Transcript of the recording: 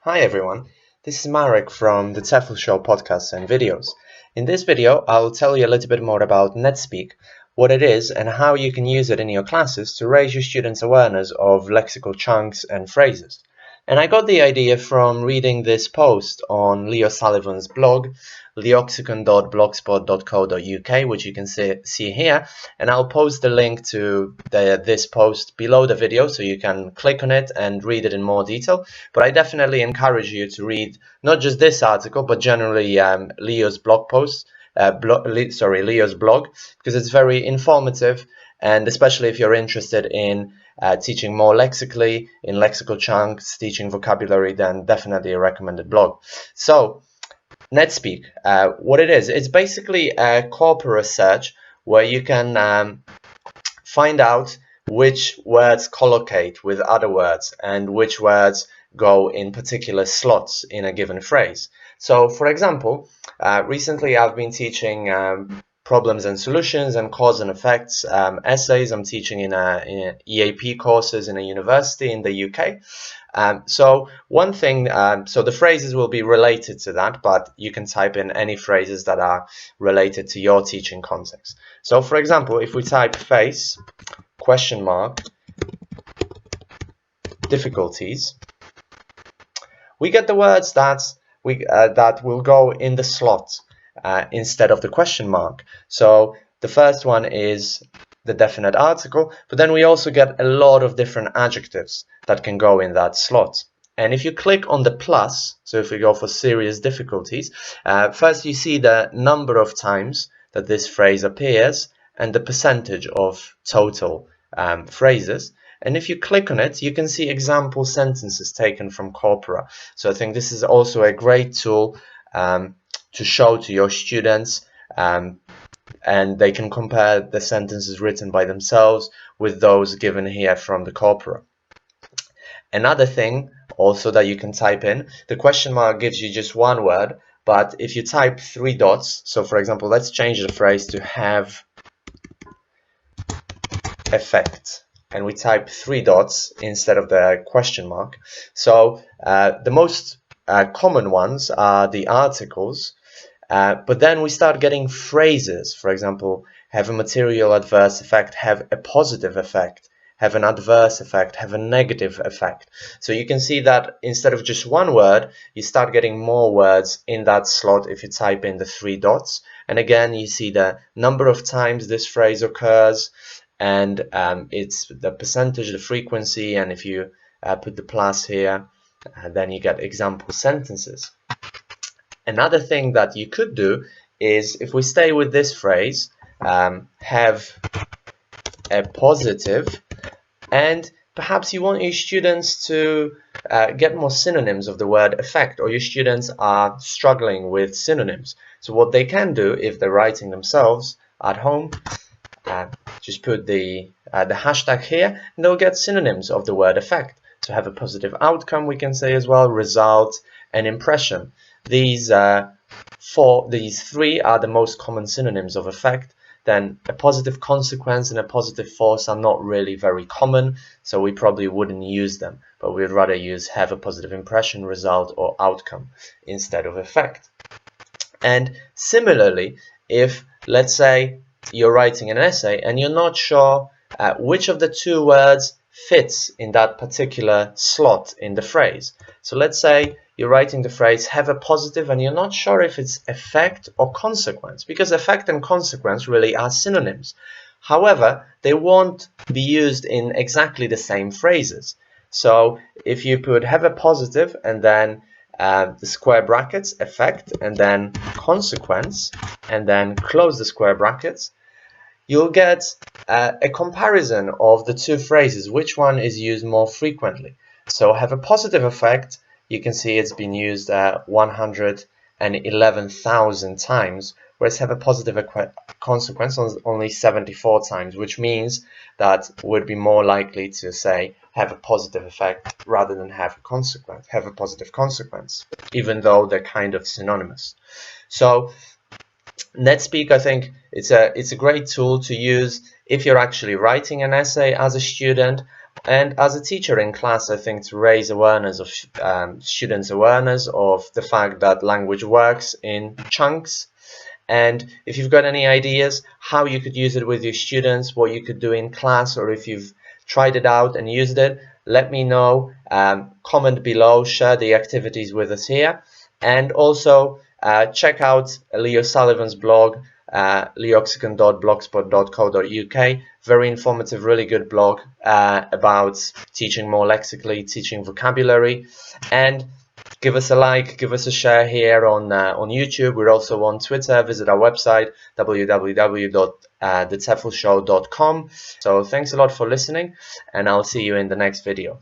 Hi everyone, this is Marek from the TEFL Show podcasts and videos. In this video, I'll tell you a little bit more about NetSpeak, what it is and how you can use it in your classes to raise your students' awareness of lexical chunks and phrases. And I got the idea from reading this post on Leo Sullivan's blog, leoxicon.blogspot.co.uk, which you can see here, and I'll post the link to this post below the video so you can click on it and read it in more detail. But I definitely encourage you to read not just this article, but generally Leo's blog post, Leo's blog, because it's very informative, and especially if you're interested in teaching more lexically, in lexical chunks, teaching vocabulary, then definitely a recommended blog. So, NetSpeak, what it is, it's basically a corpus search where you can find out which words collocate with other words and which words go in particular slots in a given phrase. So, for example, recently I've been teaching problems and solutions and cause and effects essays. I'm teaching in EAP courses in a university in the UK. So one thing, so the phrases will be related to that, but you can type in any phrases that are related to your teaching context. So for example, if we type face, question mark, difficulties, we get the words that will go in the slot instead of the question mark. So the first one is the definite article, but then we also get a lot of different adjectives that can go in that slot. And if you click on the plus, so if we go for serious difficulties, first you see the number of times that this phrase appears and the percentage of total phrases. And if you click on it, you can see example sentences taken from corpora. So I think this is also a great tool to show to your students, and they can compare the sentences written by themselves with those given here from the corpora. Another thing also that you can type in, the question mark gives you just one word, but if you type 3 dots, so for example, let's change the phrase to have effect, and we type 3 dots instead of the question mark. So the most common ones are the articles, but then we start getting phrases. For example, have a material adverse effect, have a positive effect, have an adverse effect, have a negative effect. So you can see that instead of just one word, you start getting more words in that slot if you type in the 3 dots. And again, you see the number of times this phrase occurs, and it's the percentage, the frequency, and if you put the plus here, then you get example sentences. Another thing that you could do is, if we stay with this phrase, have a positive, and perhaps you want your students to get more synonyms of the word effect, or your students are struggling with synonyms. So what they can do, if they're writing themselves at home, just put the hashtag here, and they'll get synonyms of the word effect. So have a positive outcome, we can say as well, result, and impression. These 3 are the most common synonyms of effect. Then a positive consequence and a positive force are not really very common, so we probably wouldn't use them, but we'd rather use have a positive impression, result, or outcome instead of effect. And similarly, if, let's say, you're writing an essay and you're not sure which of the 2 words fits in that particular slot in the phrase. So let's say you're writing the phrase have a positive and you're not sure if it's effect or consequence, because effect and consequence really are synonyms. However, they won't be used in exactly the same phrases. So if you put have a positive and then the square brackets, effect, and then consequence, and then close the square brackets, you'll get a comparison of the 2 phrases, which one is used more frequently. So have a positive effect, you can see it's been used 111,000 times, whereas have a positive consequence only 74 times, which means that would be more likely to say have a positive effect rather than have a consequence, have a positive consequence, even though they're kind of synonymous. So NetSpeak, I think it's a great tool to use if you're actually writing an essay as a student, and as a teacher in class, I think, to raise awareness of students' awareness of the fact that language works in chunks. And if you've got any ideas how you could use it with your students, what you could do in class, or if you've tried it out and used it, let me know. Comment below, share the activities with us here, and also check out Leo Sullivan's blog, leoxicon.blogspot.co.uk. Very informative, really good blog about teaching more lexically, teaching vocabulary. And give us a like, give us a share here on YouTube. We're also on Twitter. Visit our website, www.theteflshow.com. So thanks a lot for listening, and I'll see you in the next video.